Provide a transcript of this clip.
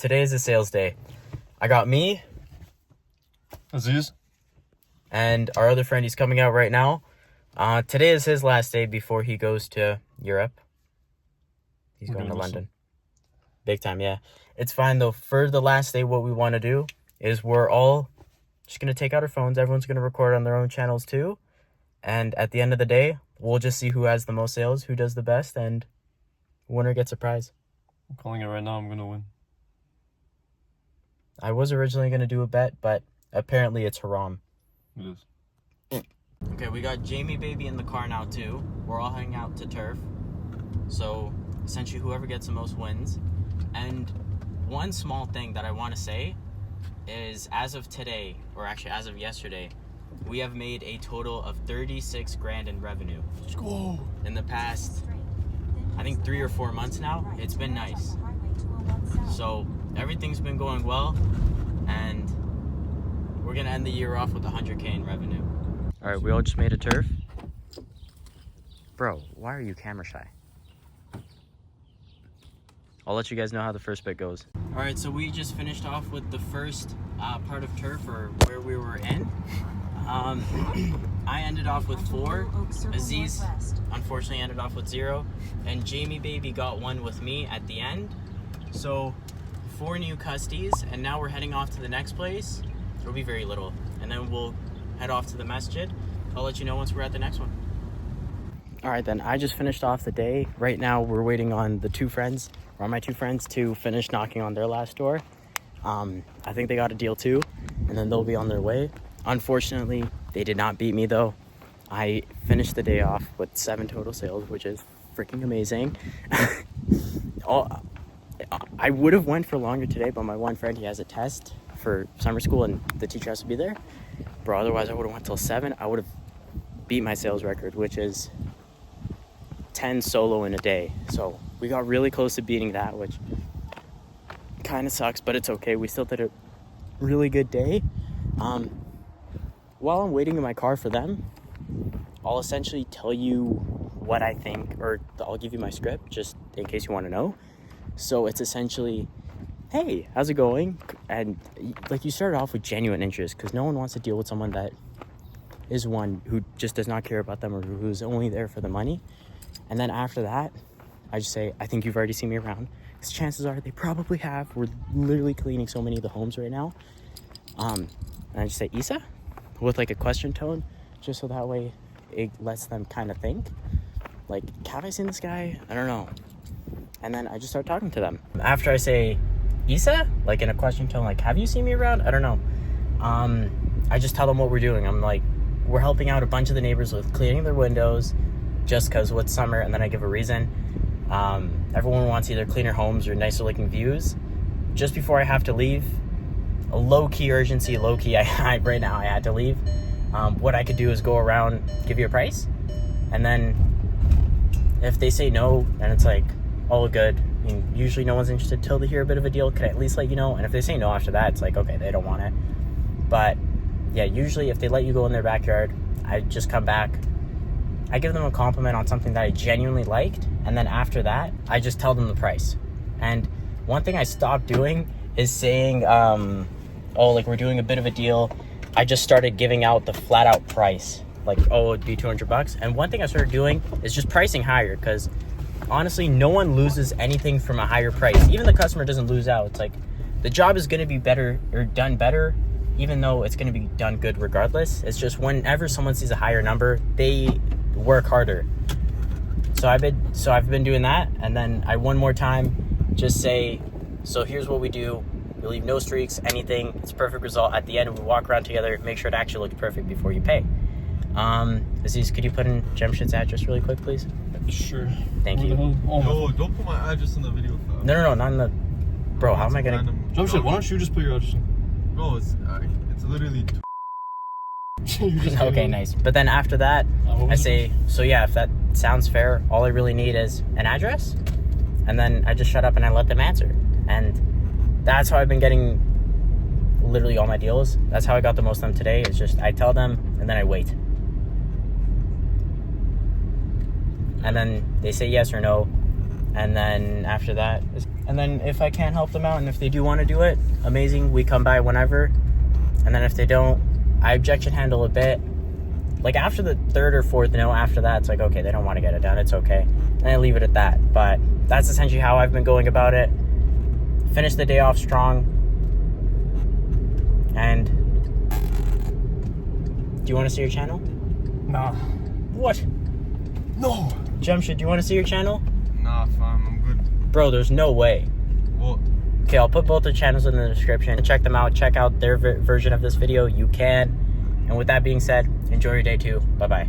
today is a sales day. I got me, Aziz, and our other friend. He's coming out right now. Today is his last day before he goes to Europe. He's going to London. Big time, yeah. It's fine, though. For the last day, what we want to do is we're all just going to take out our phones. Everyone's going to record on their own channels, too. And at the end of the day, we'll just see who has the most sales, who does the best, and winner gets a prize. I'm calling it right now. I'm going to win. I was originally going to do a bet, but apparently it's haram. It is. Okay, we got Jamie Baby in the car now, too. We're all heading out to turf. So, essentially, whoever gets the most wins. And one small thing that I want to say is, as of today, or actually as of yesterday, we have made a total of 36 grand in revenue. Let's go. In the past, I think 3 or 4 months now. It's been nice. So, everything's been going well, and we're going to end the year off with 100K in revenue. All right, we all just made a turf. Bro, why are you camera shy? I'll let you guys know how the first bit goes. All right, so we just finished off with the first part of turf, or where we were in. I ended off with 4. Aziz, unfortunately, ended off with 0. And Jamie Baby got 1 with me at the end. So, 4 new custies, and now we're heading off to the next place. It'll be very little. And then we'll head off to the masjid. I'll let you know once we're at the next one. All right, then. I just finished off the day. Right now, we're waiting on my 2 friends, to finish knocking on their last door. I think they got a deal, too, and then they'll be on their way. Unfortunately, they did not beat me, though. I finished the day off with 7 total sales, which is freaking amazing. I would have went for longer today, but my one friend, he has a test for summer school, and the teacher has to be there. Bro, otherwise I would have went till 7. I would have beat my sales record, which is 10 solo in a day. So we got really close to beating that, which kind of sucks, but it's okay. We still did a really good day. While I'm waiting in my car for them, I'll essentially tell you what I think, or I'll give you my script just in case you want to know. So it's essentially, hey, how's it going? And like, you start off with genuine interest, because no one wants to deal with someone that is one who just does not care about them, or who's only there for the money. And then after that, I just say, I think you've already seen me around, because chances are they probably have. We're literally cleaning so many of the homes right now. And I just say, Issa, with like a question tone, just so that way it lets them kind of think, like, have I seen this guy? I don't know. And then I just start talking to them. After I say, Issa, like in a question tone, like, have you seen me around? I don't know. I just tell them what we're doing. I'm like, we're helping out a bunch of the neighbors with cleaning their windows, just because it's summer, and then I give a reason. Everyone wants either cleaner homes or nicer looking views. Just before I have to leave, a low-key urgency, right now I had to leave. What I could do is go around, give you a price, and then if they say no, then it's like, all good. I mean, usually no one's interested till they hear a bit of a deal. Could I at least let you know? And if they say no after that, it's like, okay, they don't want it. But yeah, usually if they let you go in their backyard, I just come back, I give them a compliment on something that I genuinely liked, and then after that, I just tell them the price. And one thing I stopped doing is saying, like, we're doing a bit of a deal. I just started giving out the flat out price, like, it'd be $200. And one thing I started doing is just pricing higher, because honestly, no one loses anything from a higher price. Even the customer doesn't lose out. It's like, the job is going to be better, or done better, even though it's going to be done good regardless. It's just whenever someone sees a higher number, they work harder. So I've been doing that, and then I one more time just say, so here's what we do. We leave no streaks, anything. It's a perfect result. At the end, we walk around together, make sure it actually looks perfect before you pay. Aziz, could you put in Jemshid's address really quick, please? Sure. Thank you. No, don't put my address in the video. No, not in the... Bro, how am I gonna... Jemshid, why don't you just put your address in? Bro, it's literally... Okay, nice. But then after that, I say, so yeah, if that sounds fair, all I really need is an address, and then I just shut up and I let them answer. And that's how I've been getting literally all my deals. That's how I got the most of them today. It's just, I tell them, and then I wait. And then they say yes or no. And then after that, And then if I can't help them out, and if they do want to do it, amazing. We come by whenever. And then if they don't, I objection handle a bit. Like after the third or fourth no, after that, it's like, okay, they don't want to get it done. It's okay. And I leave it at that. But that's essentially how I've been going about it. Finish the day off strong. And do you want to see your channel? Nah. What? No. Jamshid, do you want to see your channel? Nah, fam, I'm good. Bro, there's no way. What? Okay, I'll put both their channels in the description. Check them out. Check out their version of this video. You can. And with that being said, enjoy your day too. Bye-bye.